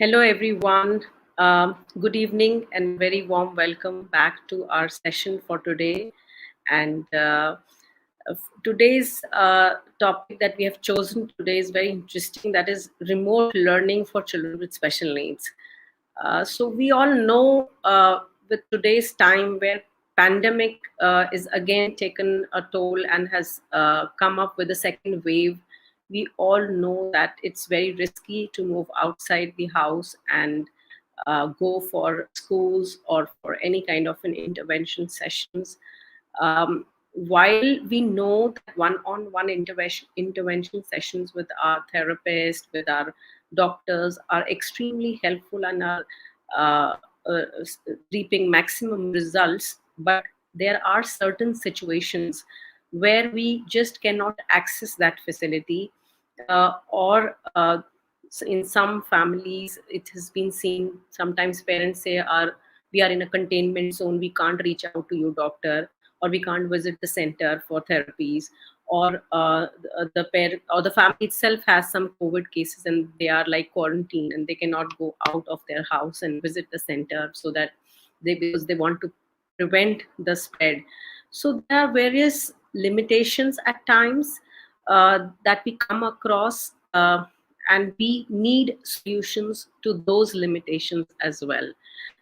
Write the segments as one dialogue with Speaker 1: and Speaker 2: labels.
Speaker 1: Hello, everyone. Good evening and very warm welcome back to our session for today. And today's topic that we have chosen today is very interesting. That is remote learning for children with special needs. So we all know with today's time where pandemic is again taken a toll and has come up with a second wave, we all know that it's very risky to move outside the house and go for schools or for any kind of an intervention sessions. While we know that one-on-one intervention sessions with our therapist, with our doctors are extremely helpful and are uh, uh, reaping maximum results, but there are certain situations where we just cannot access that facility, or in some families it has been seen sometimes parents say we are in a containment zone, we can't reach out to you doctor, or we can't visit the center for therapies, or the parent or the family itself has some COVID cases and they are like quarantined and they cannot go out of their house and visit the center, so that because they want to prevent the spread. So there are various limitations at times that we come across, and we need solutions to those limitations as well.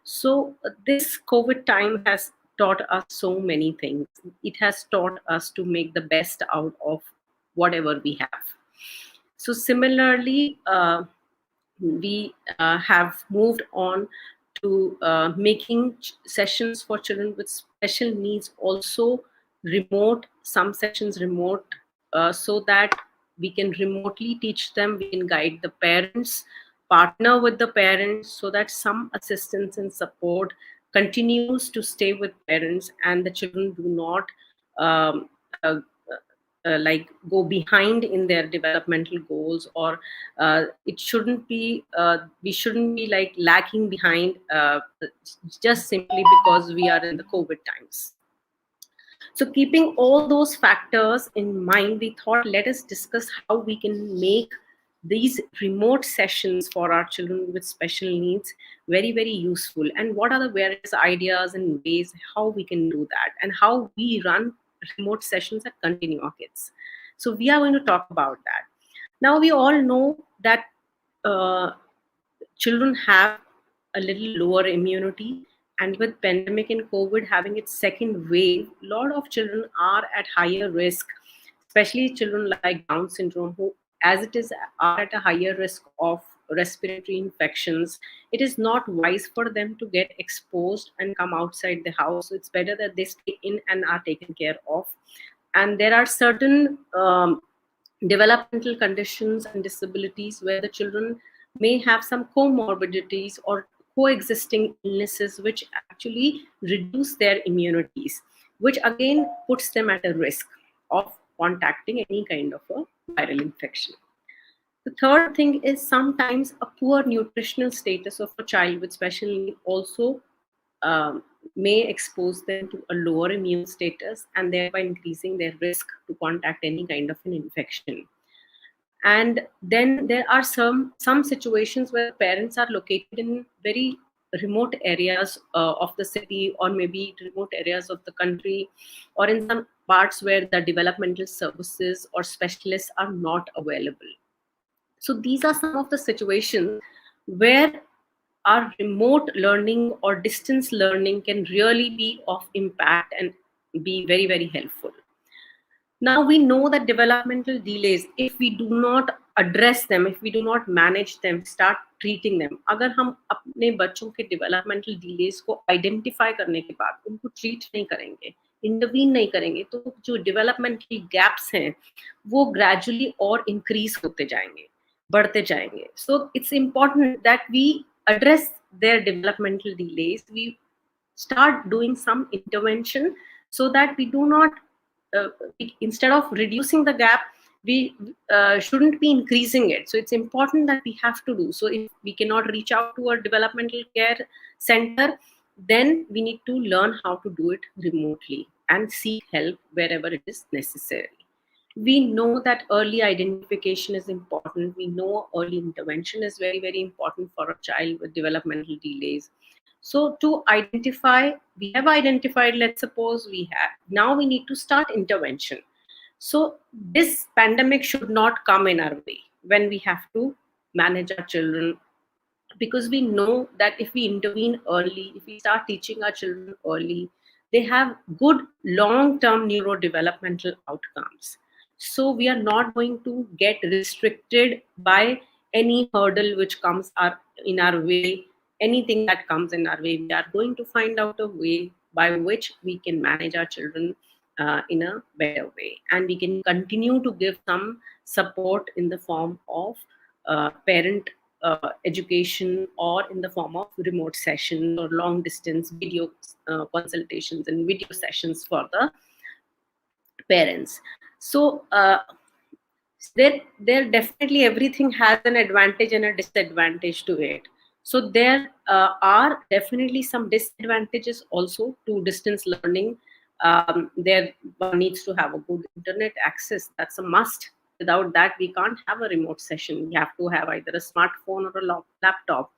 Speaker 1: So this COVID time has taught us so many things. It has taught us to make the best out of whatever we have. So similarly, we have moved on to making sessions for children with special needs also remote, some sessions remote, so that we can remotely teach them, we can guide the parents, partner with the parents, so that some assistance and support continues to stay with parents and the children do not um, uh, like go behind in their developmental goals, or it shouldn't be we shouldn't be like lacking behind just simply because we are in the COVID times. So keeping all those factors in mind, we thought let us discuss how we can make these remote sessions for our children with special needs very, very useful, and what are the various ideas and ways how we can do that, and how we run remote sessions at Continua Kids. So we are going to talk about that. Now we all know that uh, children have a little lower immunity, and with pandemic and COVID having its second wave, a lot of children are at higher risk, especially children like Down syndrome, who as it is are at a higher risk of respiratory infections. It is not wise for them to get exposed and come outside the house, so it's better that they stay in and are taken care of. And there are certain developmental conditions and disabilities where the children may have some comorbidities or coexisting illnesses which actually reduce their immunities, which again puts them at a risk of contacting any kind of a viral infection. The third thing is sometimes a poor nutritional status of a child with special need also um, may expose them to a lower immune status and thereby increasing their risk to contact any kind of an infection. And then there are some situations where parents are located in very remote areas of the city, or maybe remote areas of the country, or in some parts where the developmental services or specialists are not available. So these are some of the situations where our remote learning or distance learning can really be of impact and be very, very helpful. Now we know that developmental delays, if we do not address them, if we do not manage them, start treating them, अगर हम अपने बच्चों के developmental delays को identify करने के बाद उनको treat नहीं करेंगे, intervene नहीं करेंगे, तो जो developmental gaps हैं, वो gradually और increase होते जाएंगे, बढ़ते जाएंगे. So it's important that we address their developmental delays. We start doing some intervention so that we do not instead of reducing the gap, we shouldn't be increasing it. So it's important that we have to do so. If we cannot reach out to a developmental care center, then we need to learn how to do it remotely and seek help wherever it is necessary. We know that early identification is important. We know early intervention is very, very important for a child with developmental delays. So to identify, we have identified, let's suppose we have, now we need to start intervention. So this pandemic should not come in our way when we have to manage our children, because we know that if we intervene early, if we start teaching our children early, they have good long term neurodevelopmental outcomes. So we are not going to get restricted by any hurdle which comes in our way, anything that comes in our way. We are going to find out a way by which we can manage our children in a better way, and we can continue to give some support in the form of parent education, or in the form of remote sessions or long distance video consultations and video sessions for the parents. So there definitely everything has an advantage and a disadvantage to it. So there are definitely some disadvantages also to distance learning. There one needs to have a good internet access. That's a must. Without that, we can't have a remote session. We have to have either a smartphone or a laptop.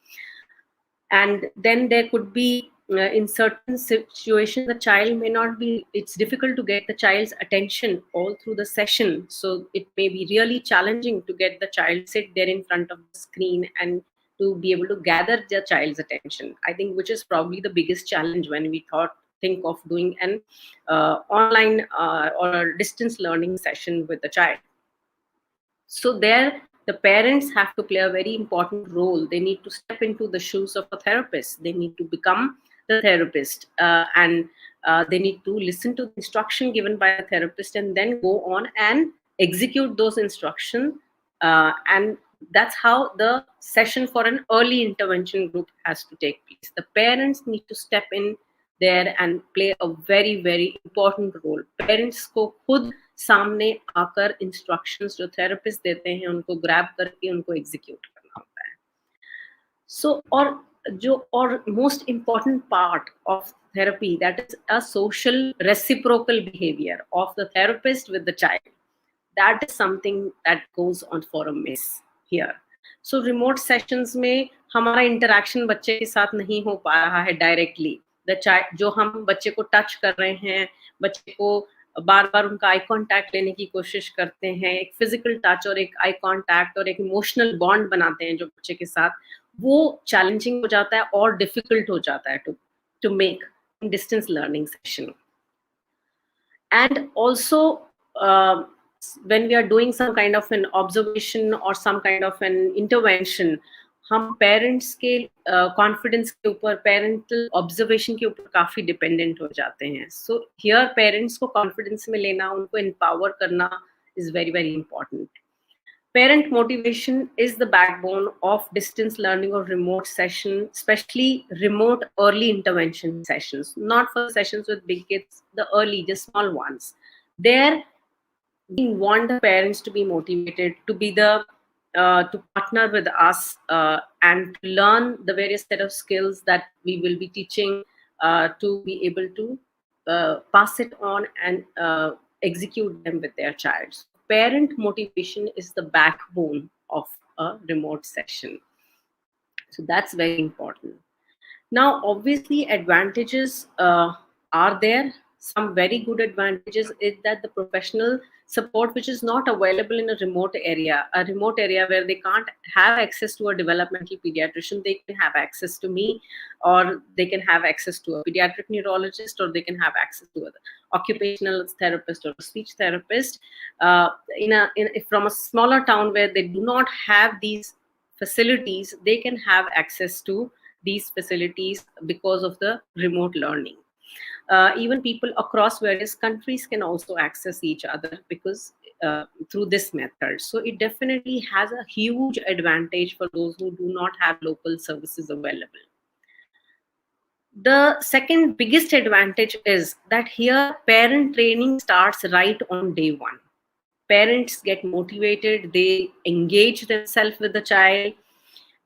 Speaker 1: And then there could be in certain situations the child may not be, it's difficult to get the child's attention all through the session. So it may be really challenging to get the child sit there in front of the screen and to be able to gather the child's attention, I think, which is probably the biggest challenge when we think of doing an online or a distance learning session with the child. So there, the parents have to play a very important role. They need to step into the shoes of a therapist. They need to become the therapist, and they need to listen to the instruction given by the therapist and then go on and execute those instructions. And that's how the session for an early intervention group has to take place. The parents need to step in there and play a very, very important role. Parents को खुद सामने आकर instructions जो therapist देते हैं उनको grab करके उनको एग्जीक्यूट करना होता है. So और most important part of therapy, that is a social reciprocal behavior of the therapist with the child. That is something that goes on for a miss here. So remote sessions में हमारा interaction बच्चे के साथ नहीं हो पा रहा है directly. The child, जो हम बच्चे को टच कर रहे हैं, बच्चे को बार बार उनका आई कांटेक्ट लेने की कोशिश करते हैं, एक फिजिकल टच और एक आई कांटेक्ट और एक इमोशनल बॉन्ड बनाते हैं जो बच्चे के साथ, वो चैलेंजिंग हो जाता है और डिफिकल्ट हो जाता है to make distance learning session. And also when we are doing some kind of an observation or some kind of an intervention, हम पेरेंट्स के कॉन्फिडेंस के ऊपर, पेरेंटल ऑब्जर्वेशन के ऊपर काफी डिपेंडेंट हो जाते हैं. सो हियर पेरेंट्स को कॉन्फिडेंस में लेना, उनको एम्पावर करना is very, very important. Parent motivation is the backbone of distance learning or remote session, especially remote early intervention sessions, not for sessions with big kids, the early, the small ones. There, we want the parents to be motivated, to be to partner with us and to learn the various set of skills that we will be teaching to be able to pass it on and execute them with their child. Parent motivation is the backbone of a remote session. So that's very important. Now, obviously, advantages are there. Some very good advantages is that the professional support which is not available in a remote area where they can't have access to a developmental pediatrician, they can have access to me, or they can have access to a pediatric neurologist, or they can have access to an occupational therapist or a speech therapist. From a smaller town where they do not have these facilities, they can have access to these facilities because of the remote learning. Even people across various countries can also access each other because through this method. So it definitely has a huge advantage for those who do not have local services available. The second biggest advantage is that here parent training starts right on day one. Parents get motivated, they engage themselves with the child,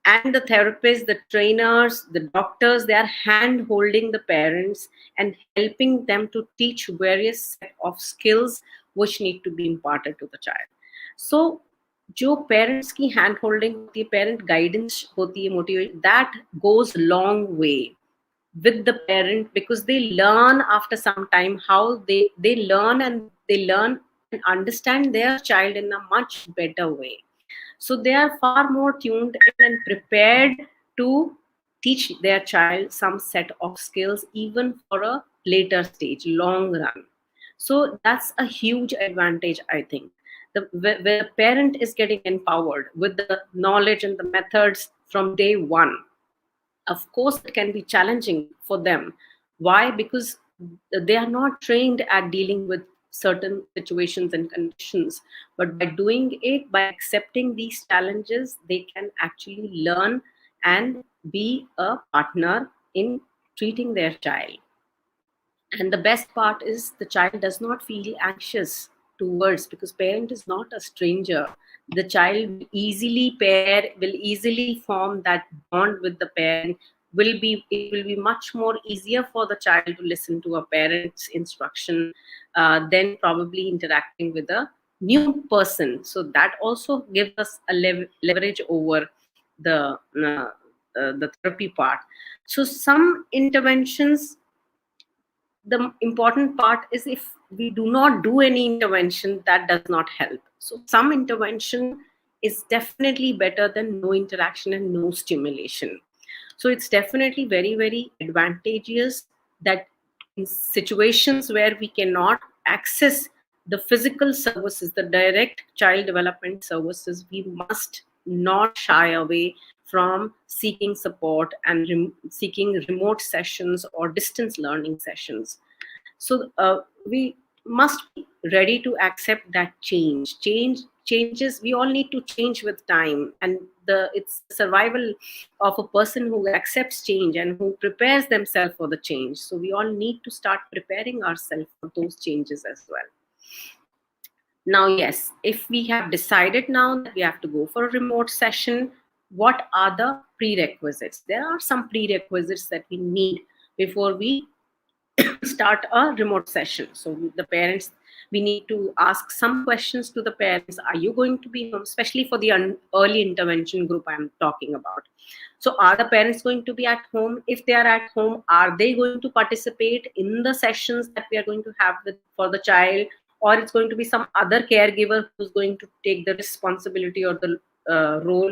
Speaker 1: and the therapists, the trainers, the doctors, they are hand holding the parents and helping them to teach various set of skills which need to be imparted to the child. So जो parents की hand holding होती है, parent guidance होती है, motivate, that goes long way with the parent, because they learn after some time how they learn, and they learn and understand their child in a much better way. So they are far more tuned in and prepared to teach their child some set of skills even for a later stage, long run. So that's a huge advantage, I think. Where the parent is getting empowered with the knowledge and the methods from day one. Of course it can be challenging for them. Why? Because they are not trained at dealing with certain situations and conditions, but by doing it, by accepting these challenges, they can actually learn and be a partner in treating their child. And the best part is the child does not feel anxious towards, because parent is not a stranger. The child will easily form that bond with the parent. It will be much more easier for the child to listen to a parent's instruction than probably interacting with a new person. So that also gives us a leverage over the the therapy part. So some interventions, the important part is, if we do not do any intervention, that does not help. So some intervention is definitely better than no interaction and no stimulation. So it's definitely very, very advantageous that in situations where we cannot access the physical services, the direct child development services, we must not shy away from seeking support and seeking remote sessions or distance learning sessions. So we must be ready to accept that changes. We all need to change with time, and it's survival of a person who accepts change and who prepares themselves for the change. So we all need to start preparing ourselves for those changes as well. Now, yes, if we have decided now that we have to go for a remote session, what are the prerequisites? There are some prerequisites that we need before we start a remote session. So the parents, we need to ask some questions to the parents. Are you going to be home? Especially for the early intervention group I'm talking about. So are the parents going to be at home? If they are at home, are they going to participate in the sessions that we are going to have for the child? Or it's going to be some other caregiver who's going to take the responsibility or the role?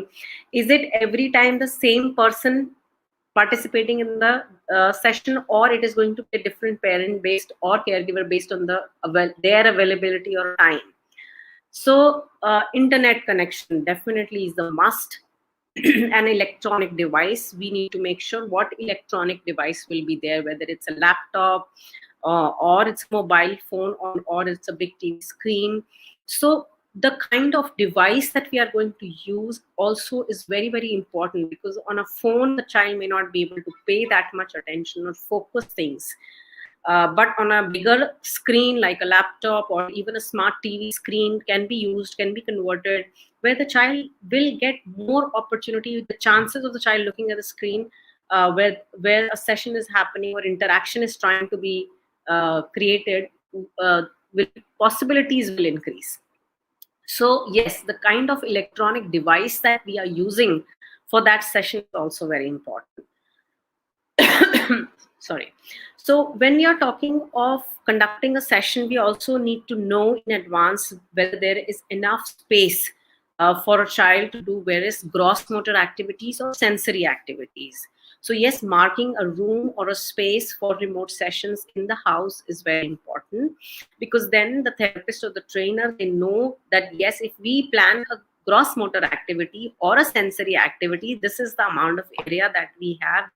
Speaker 1: Is it every time the same person participating in the session, or it is going to be a different parent based or caregiver based on their availability or time? So internet connection definitely is the must. An electronic device, we need to make sure what electronic device will be there, whether it's a laptop or it's a mobile phone, or it's a big TV screen. So the kind of device that we are going to use also is very, very important, because on a phone the child may not be able to pay that much attention or focus things. But on a bigger screen like a laptop or even a smart TV screen can be used, can be converted, where the child will get more opportunity. The chances of the child looking at the screen where a session is happening or interaction is trying to be created, will possibilities will increase. So yes, the kind of electronic device that we are using for that session is also very important. Sorry. So when we are talking of conducting a session, we also need to know in advance whether there is enough space for a child to do various gross motor activities or sensory activities. So yes, marking a room or a space for remote sessions in the house is very important, because then the therapist or the trainer, they know that yes, if we plan a gross motor activity or a sensory activity, this is the amount of area that we have.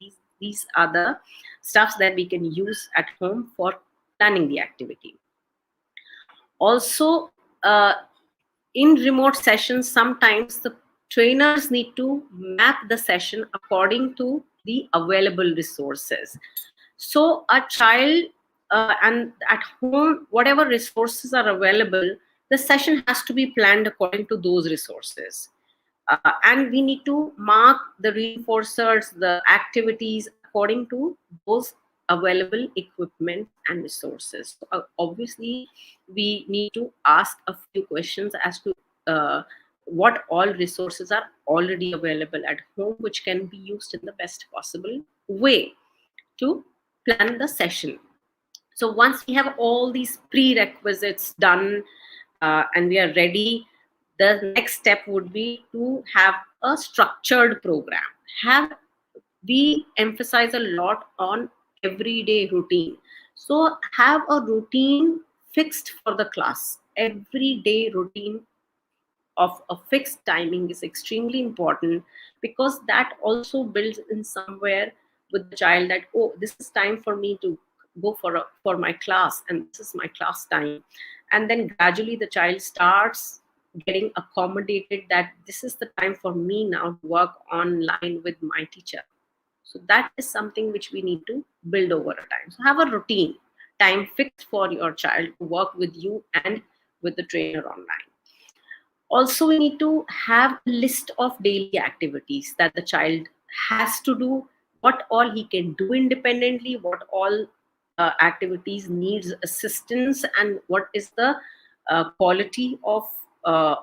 Speaker 1: These are the stuffs that we can use at home for planning the activity. Also, in remote sessions, sometimes the trainers need to map the session according to the available resources. So a child and at home, whatever resources are available, the session has to be planned according to those resources. And we need to mark the reinforcers, the activities according to those available equipment and resources. So, obviously, we need to ask a few questions as to what all resources are already available at home, which can be used in the best possible way to plan the session. So once we have all these prerequisites done and we are ready, the next step would be to have a structured program. Have We emphasize a lot on everyday routine. So have a routine fixed for the class. Everyday routine of a fixed timing is extremely important, because that also builds in somewhere with the child that, oh, this is time for me to go for my class, and this is my class time. And then gradually the child starts getting accommodated that this is the time for me now to work online with my teacher. So that is something which we need to build over a time. So have a routine time fixed for your child to work with you and with the trainer online. Also, we need to have a list of daily activities that the child has to do, what all he can do independently, what all activities needs assistance, and what is the quality of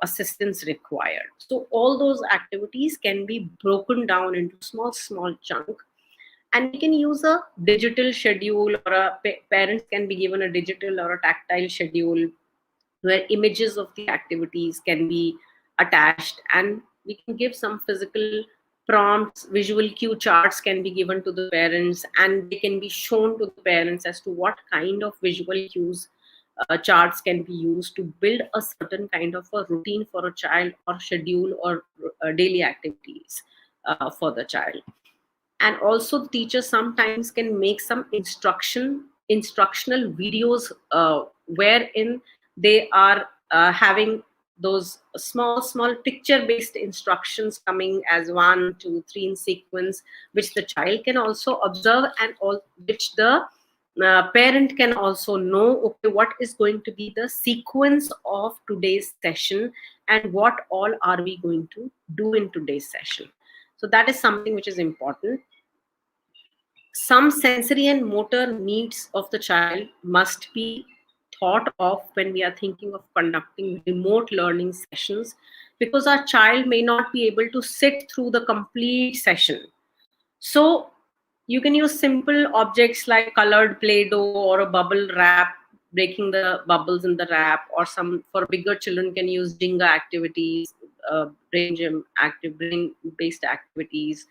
Speaker 1: assistance required. So all those activities can be broken down into small chunk, and we can use a digital schedule, or parents can be given a digital or a tactile schedule where images of the activities can be attached, and we can give some physical prompts. Visual cue charts can be given to the parents, and they can be shown to the parents as to what kind of visual cues charts can be used to build a certain kind of a routine for a child, or schedule, or daily activities for the child. And also the teachers sometimes can make some instructional videos wherein they are having those small picture based instructions coming as 1 2 3 in sequence, which the child can also observe, and all which the parent can also know, okay, what is going to be the sequence of today's session, and what all are we going to do in today's session. So that is something which is important. Some sensory and motor needs of the child must be thought of when we are thinking of conducting remote learning sessions, because our child may not be able to sit through the complete session. So you can use simple objects like colored play-doh or a bubble wrap, breaking the bubbles in the wrap, or some, for bigger children, can use Jenga activities, brain-based activities,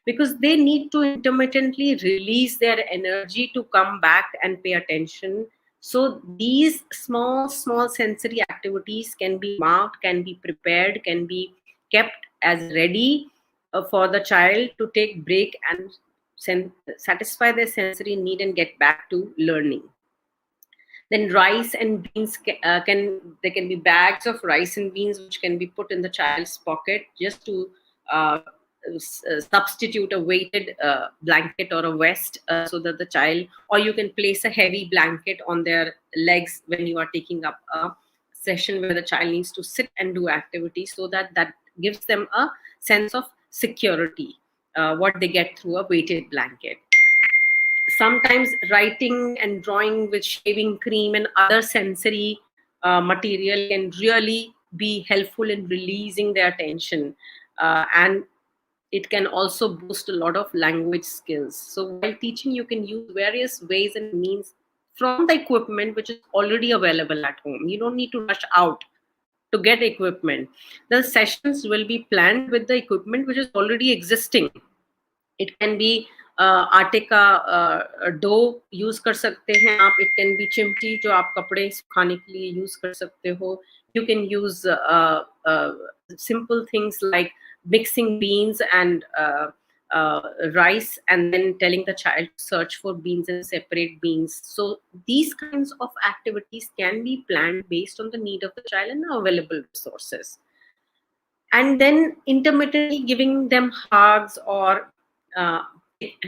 Speaker 1: because they need to intermittently release their energy to come back and pay attention. So these small sensory activities can be marked, can be prepared, can be kept as ready for the child to take break and satisfy their sensory need and get back to learning. Then rice and beans there can be bags of rice and beans which can be put in the child's pocket, just to uh, substitute a weighted blanket or a vest, so that the child, or you can place a heavy blanket on their legs when you are taking up a session where the child needs to sit and do activities, so that that gives them a sense of security, what they get through a weighted blanket. Sometimes writing and drawing with shaving cream and other sensory material can really be helpful in releasing their tension, and it can also boost a lot of language skills. So while teaching, you can use various ways and means from the equipment which is already available at home. You don't need to rush out to get equipment. The sessions will be planned with the equipment which is already existing. It can be आटे का dough use कर सकते हैं आप. It can be चिमटी जो आप कपड़े सुखाने के लिए यूज कर सकते हो. You can use simple things like mixing beans and rice, and then telling the child to search for beans and separate beans. So these kinds of activities can be planned based on the need of the child and the available resources. And then intermittently giving them hugs, or uh,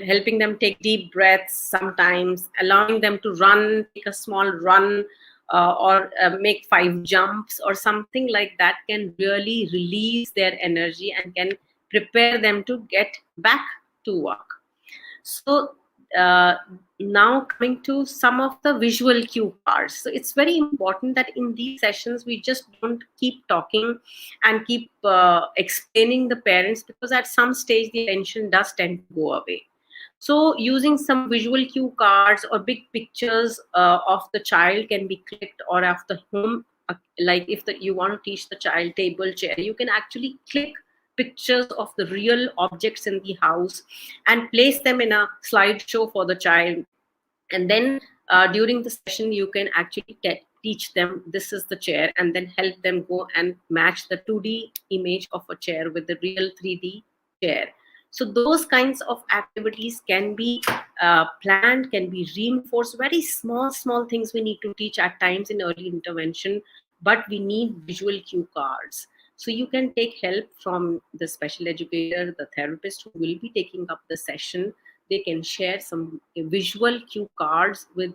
Speaker 1: helping them take deep breaths sometimes, allowing them to run, take a small run, or make 5 jumps or something like that, can really release their energy and can prepare them to get back to work. So uh, now coming to some of the visual cue cards. So it's very important that in these sessions we just don't keep talking and keep explaining the parents, because at some stage the attention does tend to go away. So using some visual cue cards or big pictures of the child can be clicked, or of the home, like if you want to teach the child table, chair, you can actually click pictures of the real objects in the house and place them in a slideshow for the child. And then during the session you can actually teach them this is the chair, and then help them go and match the 2D image of a chair with the real 3D chair. So those kinds of activities can be planned, can be reinforced. Very small things we need to teach at times in early intervention, but we need visual cue cards. So you can take help from the special educator, the therapist who will be taking up the session. They can share some visual cue cards with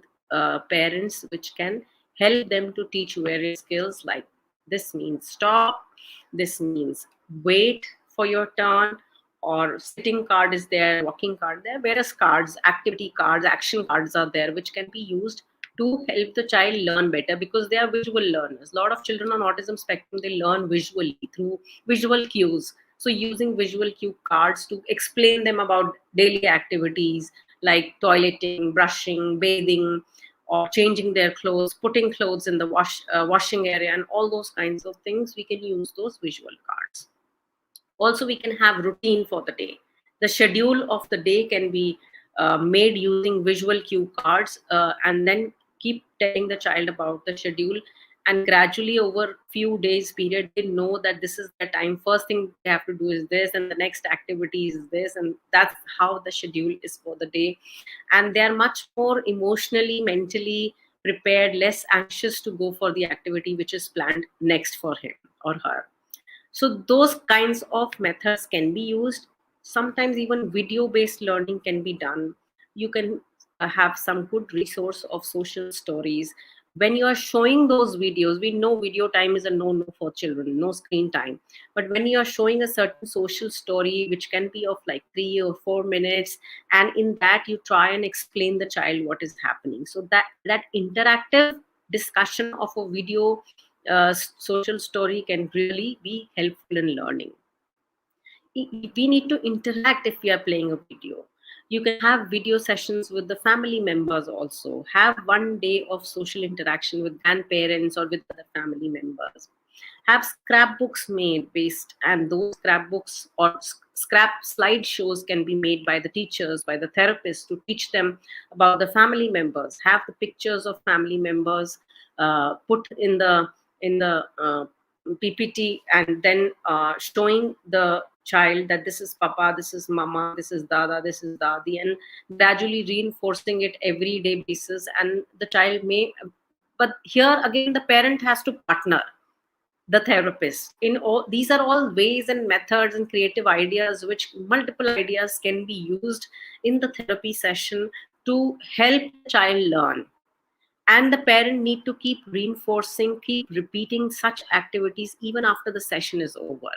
Speaker 1: parents, which can help them to teach various skills, like this means stop, this means wait for your turn, or sitting card is there, walking card there. Various cards, activity cards, action cards are there, which can be used to help the child learn better, because they are visual learners. A lot of children on autism spectrum, they learn visually through visual cues. So using visual cue cards to explain them about daily activities like toileting, brushing, bathing, or changing their clothes, putting clothes in the washing area, and all those kinds of things, we can use those visual cards. Also, we can have routine for the day. The schedule of the day can be made using visual cue cards, and then keep telling the child about the schedule. And gradually over few days period, they know that this is the time, first thing they have to do is this, and the next activity is this, and that's how the schedule is for the day. And they are much more emotionally, mentally prepared, less anxious to go for the activity which is planned next for him or her. So those kinds of methods can be used. Sometimes even video based learning can be done. You can have some good resource of social stories. When you are showing those videos, we know video time is a no for children, no screen time. But when you are showing a certain social story, which can be of like 3 or 4 minutes, and in that you try and explain the child what is happening. So that interactive discussion of a video social story can really be helpful in learning. We need to interact if we are playing a video. You can have video sessions with the family members also. Have one day of social interaction with grandparents or with other family members. Have scrapbooks made based, and those scrapbooks or scrap slideshows can be made by the teachers, by the therapists, to teach them about the family members. Have the pictures of family members put in the PPT, and then showing the child that this is Papa, this is Mama, this is Dada, this is Dadi, and gradually reinforcing it every day basis. And the child may, but here again, the parent has to partner the therapist in all. These are all ways and methods and creative ideas, which multiple ideas can be used in the therapy session to help the child learn. And the parent need to keep reinforcing, keep repeating such activities even after the session is over.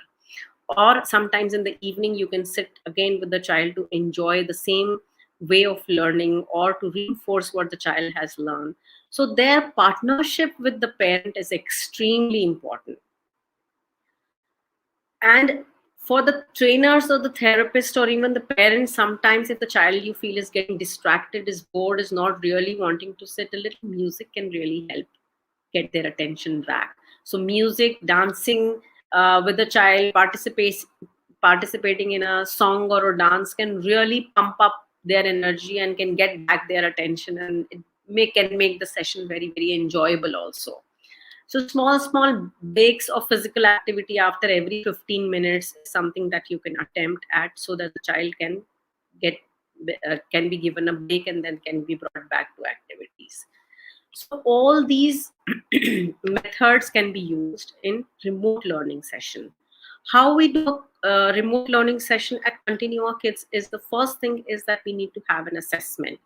Speaker 1: Or sometimes in the evening you can sit again with the child to enjoy the same way of learning, or to reinforce what the child has learned. So their partnership with the parent is extremely important. And for the trainers or the therapist or even the parents, sometimes if the child you feel is getting distracted, is bored, is not really wanting to sit, a little music can really help get their attention back. So music, dancing with the child, participating in a song or a dance can really pump up their energy and can get back their attention, and can make the session very enjoyable also. So small breaks of physical activity after every 15 minutes is something that you can attempt at, so that the child get can be given a break and then can be brought back to activities. So all these methods can be used in remote learning session. How we do a remote learning session at Continua Kids is, the first thing is that we need to have an assessment.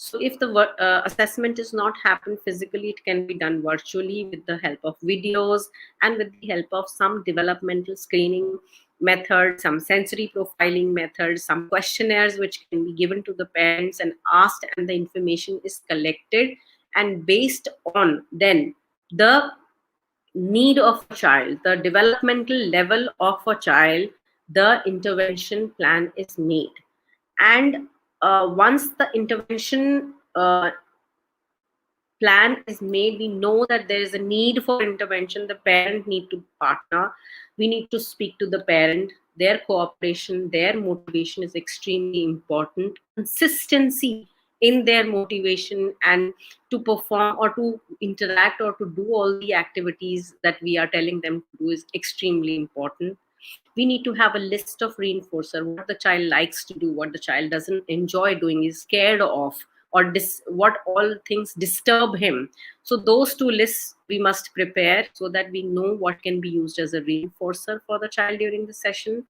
Speaker 1: So if the assessment is not happened physically, it can be done virtually with the help of videos and with the help of some developmental screening methods, some sensory profiling methods, some questionnaires which can be given to the parents and asked, and the information is collected. And based on then the need of a child, the developmental level of a child, the intervention plan is made. And once the intervention plan is made, we know that there is a need for intervention. The parent need to partner. We need to speak to the parent. Their cooperation, their motivation is extremely important. Consistency in their motivation and to perform or to interact or to do all the activities that we are telling them to do is extremely important. We need to have a list of reinforcer, what the child likes to do, what the child doesn't enjoy doing, is scared of, or what all things disturb him. So those two lists we must prepare so that we know what can be used as a reinforcer for the child during the session.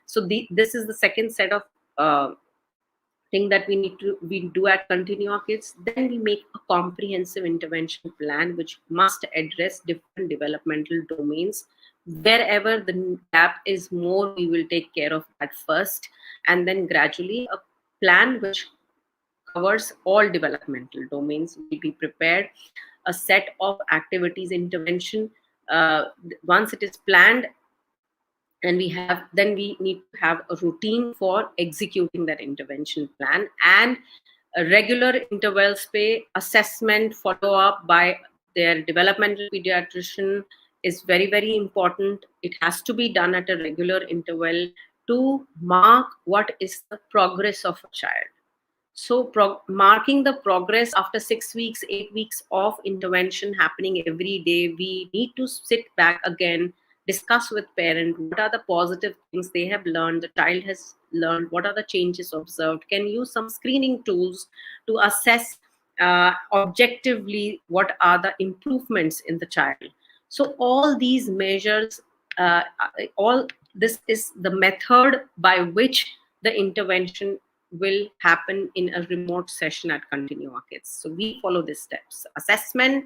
Speaker 1: So this is the second set of thing that we do at Continua Kids. Then we make a comprehensive intervention plan which must address different developmental domains. Wherever the gap is more, we will take care of that first, and then gradually a plan which covers all developmental domains will be prepared. A set of activities intervention, once it is planned, and we need to have a routine for executing that intervention plan, and a regular interval pay assessment follow up by their developmental pediatrician is very, very important. It has to be done at a regular interval to mark what is the progress of a child. So marking the progress after 6 weeks, 8 weeks of intervention happening every day, we need to sit back again, discuss with parent what are the positive things they have learned, the child has learned, what are the changes observed, can use some screening tools to assess objectively what are the improvements in the child. So all these measures, all this is the method by which the intervention will happen in a remote session at Continua Kids. So we follow these steps: assessment,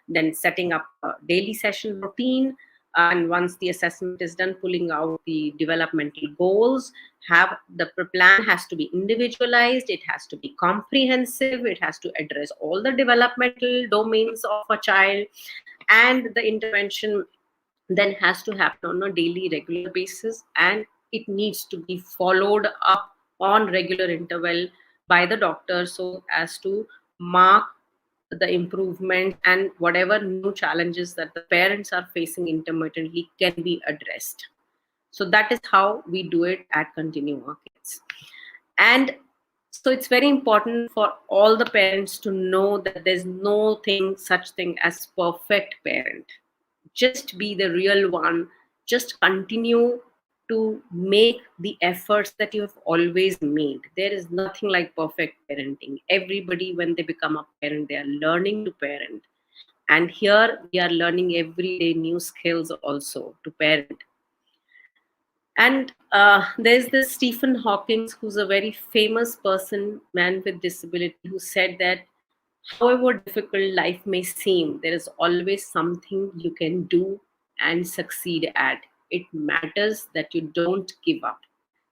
Speaker 1: then setting up a daily session routine, and once the assessment is done, pulling out the developmental goals. Have the plan has to be individualized, it has to be comprehensive, it has to address all the developmental domains of a child, and the intervention then has to happen on a daily regular basis, and it needs to be followed up on regular interval by the doctor so as to mark the improvement, and whatever new challenges that the parents are facing intermittently can be addressed. So that is how we do it at Continua Kids. And so it's very important for all the parents to know that there's no such thing as perfect parent. Just be the real one. Just continue to make the efforts that you have always made. There is nothing like perfect parenting. Everybody, when they become a parent, they are learning to parent. And here we are learning every day new skills also to parent. And there's this Stephen Hawking, who's a very famous person, man with disability, who said that however difficult life may seem, there is always something you can do and succeed at. It matters that you don't give up.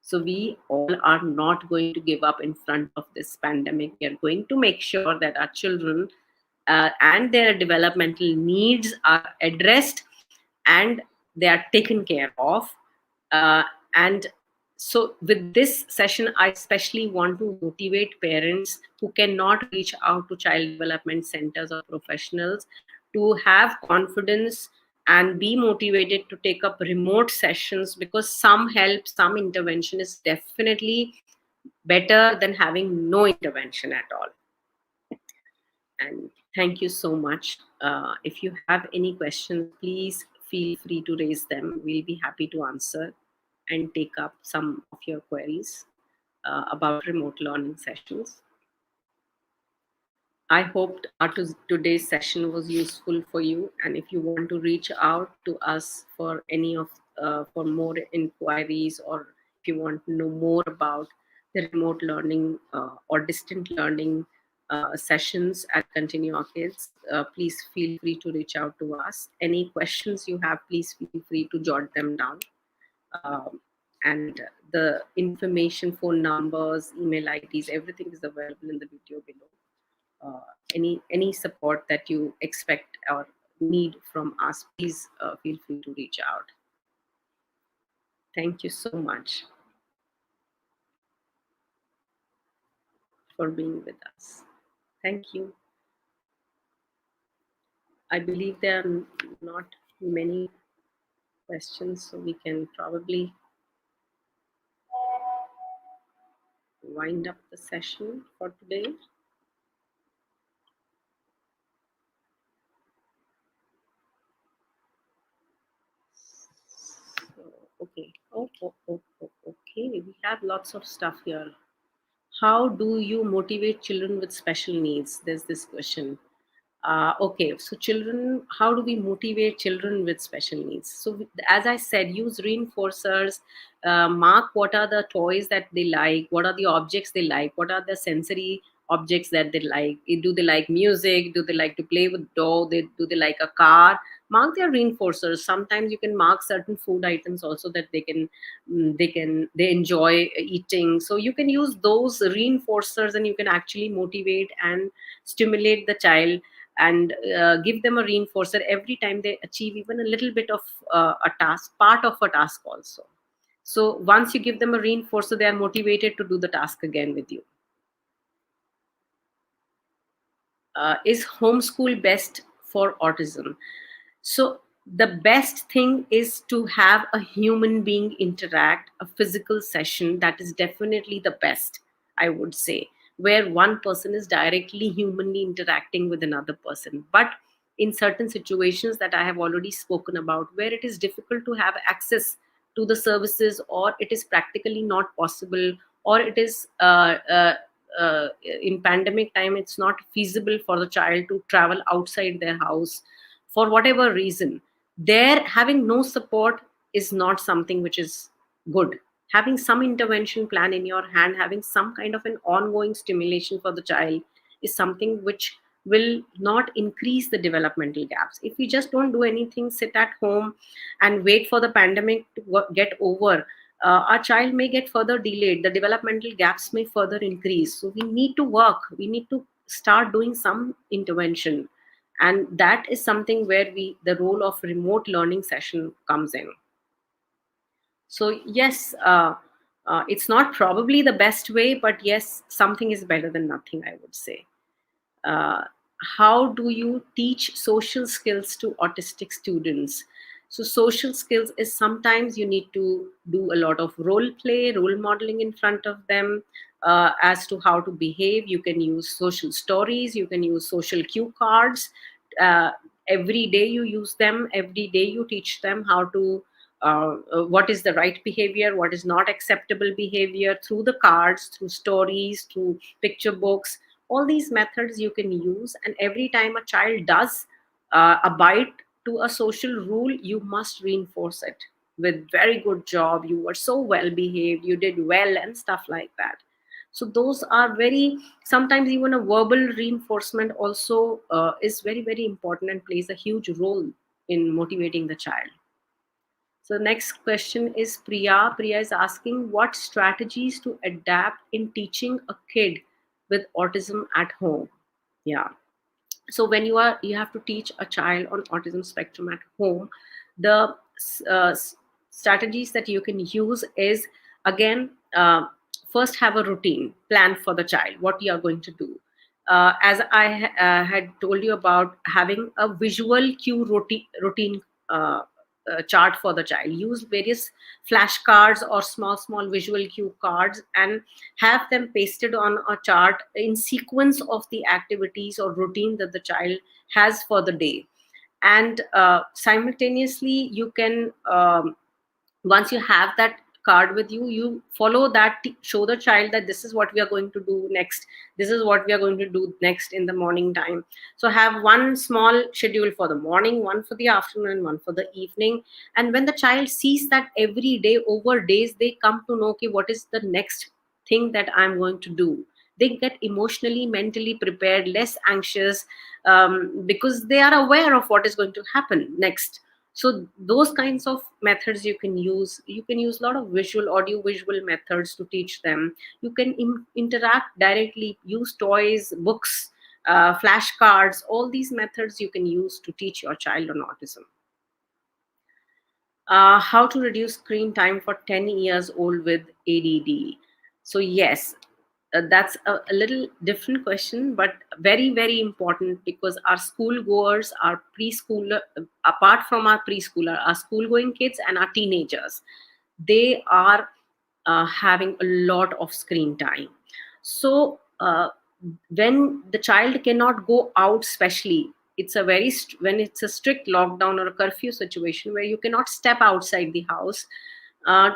Speaker 1: So we all are not going to give up in front of this pandemic. We are going to make sure that our children and their developmental needs are addressed and they are taken care of. And so with this session, I especially want to motivate parents who cannot reach out to child development centers or professionals to have confidence and be motivated to take up remote sessions, because some help, some intervention is definitely better than having no intervention at all. And thank you so much. If you have any questions, please feel free to raise them. We'll be happy to answer and take up some of your queries about remote learning sessions. I hoped today's session was useful for you, and if you want to reach out to us for any of for more inquiries, or if you want to know more about the remote learning or distant learning sessions at Continue Our Kids, please feel free to reach out to us. Any questions you have, please feel free to jot them down. Um, and the information, phone numbers, email IDs, everything is available in the video below. Any support that you expect or need from us, please feel free to reach out. Thank you so much for being with us. Thank you. I believe there are not many questions, so we can probably wind up the session for today. So, okay. Okay. We have lots of stuff here. How do you motivate children with special needs? There's this question. Okay, so children, how do we motivate children with special needs? So, as I said, use reinforcers, mark what are the toys that they like, what are the objects they like, what are the sensory objects that they like. Do they like music? Do they like to play with doll? Do they like a car? Mark their reinforcers. Sometimes you can mark certain food items also that they enjoy eating. So you can use those reinforcers, and you can actually motivate and stimulate the child, and give them a reinforcer every time they achieve even a little bit of a task, part of a task also. So once you give them a reinforcer, they are motivated to do the task again with you. Is homeschool best for autism? So the best thing is to have a human being interact, a physical session. That is definitely the best, I would say, where one person is directly humanly interacting with another person. But in certain situations that I have already spoken about, where it is difficult to have access to the services, or it is practically not possible, or it is in pandemic time, it's not feasible for the child to travel outside their house for whatever reason, there having no support is not something which is good. Having some intervention plan in your hand, having some kind of an ongoing stimulation for the child, is something which will not increase the developmental gaps. If we just don't do anything, sit at home and wait for the pandemic to get over, our child may get further delayed, the developmental gaps may further increase. So we need to work, we need to start doing some intervention, and that is something where the role of remote learning session comes in. So yes, it's not probably the best way, but yes, something is better than nothing, I would say. uh, how do you teach social skills to autistic students? So social skills is sometimes you need to do a lot of role play, role modeling in front of them, as to how to behave. You can use social stories, you can use social cue cards. uh, every day you use them, every day you teach them how to what is the right behavior, what is not acceptable behavior, through the cards, through stories, through picture books. All these methods you can use, and every time a child does abide to a social rule, you must reinforce it with very good job, you were so well behaved, you did well, and stuff like that. So those are very, sometimes even a verbal reinforcement also is very, very important and plays a huge role in motivating the child. So next question is Priya. Priya is asking, what strategies to adapt in teaching a kid with autism at home? Yeah. So when you have to teach a child on autism spectrum at home, the strategies that you can use is, again, first have a routine plan for the child, what you are going to do. As I had told you about having a visual cue routine chart for the child. Use various flashcards or small visual cue cards, and have them pasted on a chart in sequence of the activities or routine that the child has for the day. And simultaneously you can, once you have that card with you, you follow that, show the child that this is what we are going to do next, this is what we are going to do next in the morning time. So have one small schedule for the morning, one for the afternoon, and one for the evening. And when the child sees that every day, over days, they come to know, okay, what is the next thing that I'm going to do. they get emotionally, mentally prepared, less anxious, because they are aware of what is going to happen next. So those kinds of methods you can use. You can use a lot of visual, audio visual methods to teach them. You can interact directly, use toys, books, flashcards. All these methods you can use to teach your child on autism. How to reduce screen time for 10 years old with ADD. So yes, that's a little different question, but very, very important, because our school goers, our preschooler, apart from our preschooler, our school going kids and our teenagers, they are having a lot of screen time. So when the child cannot go out, especially it's a when it's a strict lockdown or a curfew situation where you cannot step outside the house, uh,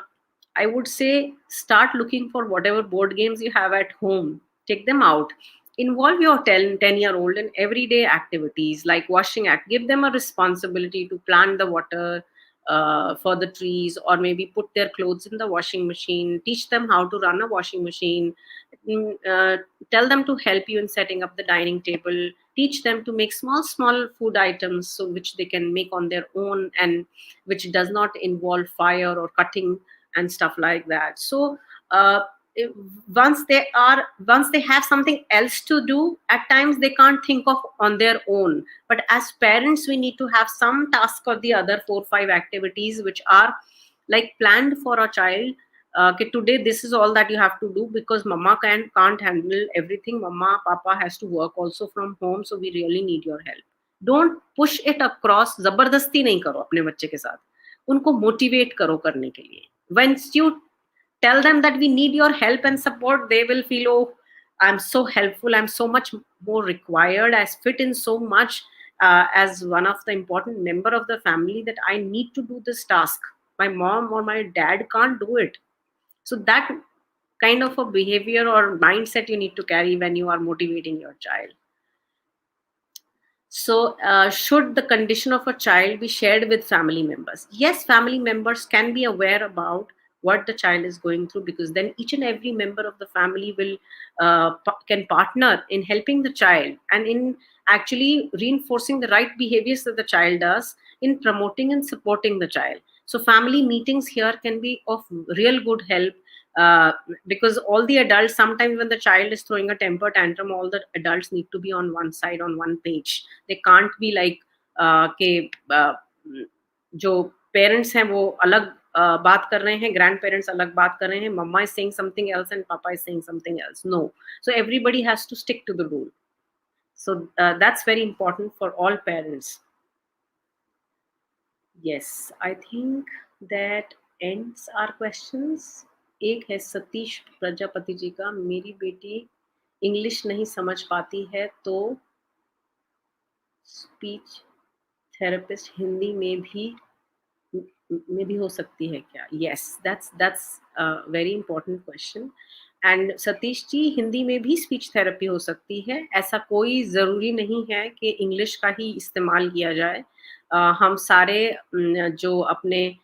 Speaker 1: I would say start looking for whatever board games you have at home, take them out, involve your 10-year-old in everyday activities like washing act, give them a responsibility to plant the water for the trees, or maybe put their clothes in the washing machine, teach them how to run a washing machine. Tell them to help you in setting up the dining table, teach them to make small food items, so which they can make on their own and which does not involve fire or cutting and stuff like that. So uh, if- once they have something else to do, at times they can't think of on their own, but as parents we need to have some task or the other, 4 5 activities which are like planned for a child. Okay, today this is all that you have to do, because mama can't handle everything, mama papa has to work also from home, so we really need your help. Don't push it across, जबरदस्ती नहीं करो अपने बच्चे के साथ, उनको motivate करो करने के लिए. Once you tell them that we need your help and support, they will feel, oh, I'm so helpful, I'm so much more required, I fit in so much as one of the important member of the family, that I need to do this task, my mom or my dad can't do it. So that kind of a behavior or mindset you need to carry when you are motivating your child. So, should the condition of a child be shared with family members? Yes, family members can be aware about what the child is going through, because then each and every member of the family will can partner in helping the child and in actually reinforcing the right behaviors that the child does, in promoting and supporting the child. So, family meetings here can be of real good help, uh, because all the adults, sometimes when the child is throwing a temper tantrum, all the adults need to be on one side, on one page. They can't be like कि जो parents हैं वो अलग बात कर रहे हैं, grand parents अलग बात कर रहे हैं, mumma is saying something else and papa is saying something else. No. So everybody has to stick to the rule. So that's very important for all parents. Yes, I think that ends our questions. एक है सतीश प्रजापति जी का, मेरी बेटी English नहीं समझ पाती है तो स्पीच थेरेपिस्ट हिंदी में भी हो सकती है क्या? Yes, that's very important question. And Satish ji, Hindi में भी स्पीच थेरेपी हो सकती है. ऐसा कोई ज़रूरी नहीं है कि इंग्लिश का ही इस्तेमाल किया जाए. हम सारे जो अपने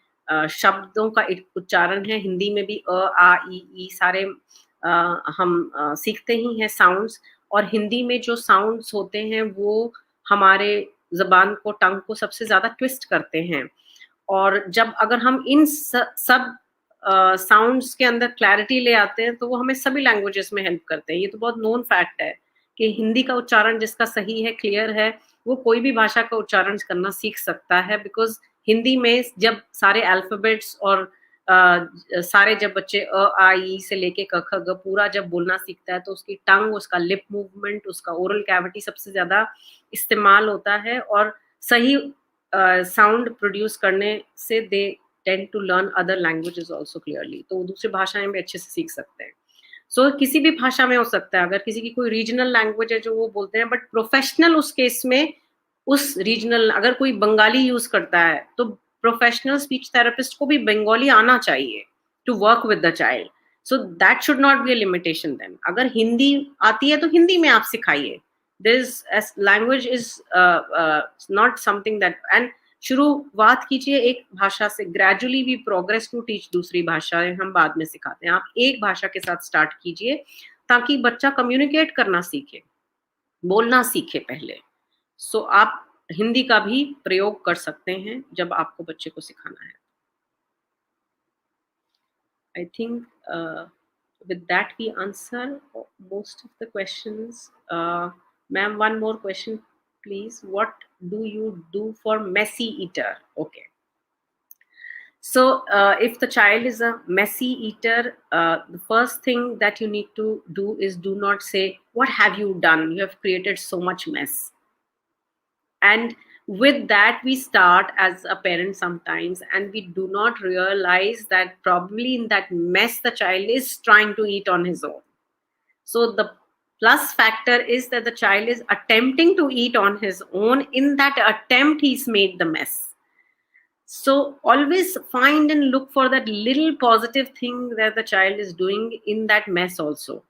Speaker 1: शब्दों का उच्चारण है हिंदी में भी, अ आ ई सारे हम सीखते ही हैं साउंड्स. और हिंदी में जो साउंड्स होते हैं वो हमारे ज़बान को, टंग को सबसे ज़्यादा ट्विस्ट करते हैं. और जब अगर हम इन सब साउंड्स के अंदर क्लैरिटी ले आते हैं, तो वो हमें सभी लैंग्वेजेस में हेल्प करते हैं. ये तो बहुत नोन फैक्ट है कि हिंदी का उच्चारण जिसका सही है, क्लियर है, वो कोई भी भाषा का उच्चारण करना सीख सकता है. बिकॉज हिंदी में जब सारे अल्फाबेट्स और सारे जब बच्चे अ आ ई से लेके क ख ग पूरा जब बोलना सीखता है, तो उसकी टंग, उसका लिप मूवमेंट, उसका ओरल कैविटी सबसे ज्यादा इस्तेमाल होता है. और सही साउंड प्रोड्यूस करने से they tend to learn other languages also clearly. तो दूसरी भाषाएं भी अच्छे से सीख सकते हैं. सो किसी भी भाषा में हो सकता है. अगर किसी की कोई रीजनल लैंग्वेज है जो वो बोलते हैं, बट प्रोफेशनल उस केस में उस रीजनल, अगर कोई बंगाली यूज करता है तो प्रोफेशनल स्पीच थेरेपिस्ट को भी बंगाली आना चाहिए to work with the child. So that should not be a limitation then. अगर हिंदी आती है तो हिंदी में आप सिखाइए. This as language is not something that, and शुरुआत कीजिए एक भाषा से, gradually we progress to teach दूसरी भाषाएं हम बाद में सिखाते हैं. आप एक भाषा के साथ स्टार्ट कीजिए, ताकि बच्चा कम्युनिकेट करना सीखे, बोलना सीखे पहले। सो आप हिंदी का भी प्रयोग कर सकते हैं जब आपको बच्चे को सिखाना है। I think with that we answer most of the questions. Ma'am, one more question, please. What do you do for messy eater? Okay. So, if the child is a messy eater, the first thing that you need to do is do not say, "What have you done? You have created so much mess." And with that, we start as a parent sometimes, and we do not realize that probably in that mess, the child is trying to eat on his own. So, the plus factor is that the child is attempting to eat on his own. In that attempt, he's made the mess. So always find and look for that little positive thing that the child is doing in that mess also.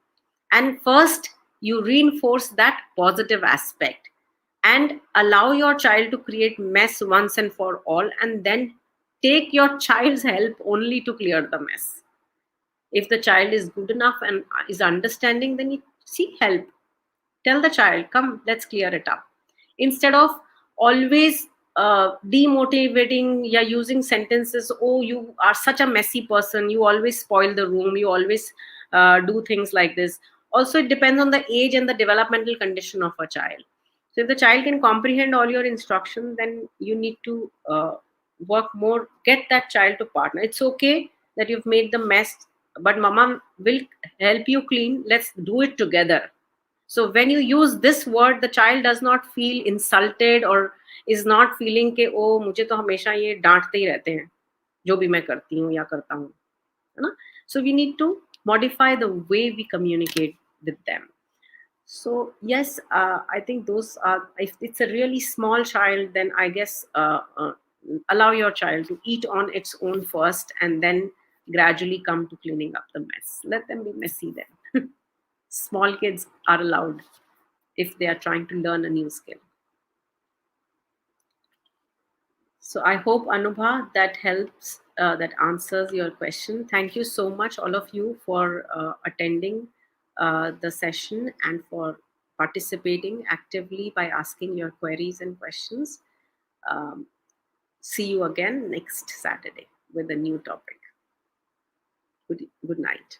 Speaker 1: And first, you reinforce that positive aspect and allow your child to create mess once and for all, and then take your child's help only to clear the mess. If the child is good enough and is understanding, then you seek help. Tell the child, come, let's clear it up. Instead of always demotivating, yeah, using sentences, oh, you are such a messy person, you always spoil the room, you always do things like this. Also, it depends on the age and the developmental condition of a child. So if the child can comprehend all your instructions, then you need to work more, get that child to partner. It's okay that you've made the mess, but mama will help you clean, let's do it together. So when you use this word, the child does not feel insulted or is not feeling कि ओ मुझे तो हमेशा ये डांटते ही रहते हैं जो भी मैं करती हूँ या करता हूँ, है ना? So we need to modify the way we communicate with them. So yes, I think those are. If it's a really small child, then I guess allow your child to eat on its own first, and then gradually come to cleaning up the mess. Let them be messy then. Small kids are allowed if they are trying to learn a new skill. So I hope, Anubha, that helps, that answers your question. Thank you so much, all of you, for attending the session and for participating actively by asking your queries and questions. Um, See you again next Saturday with a new topic. Good night.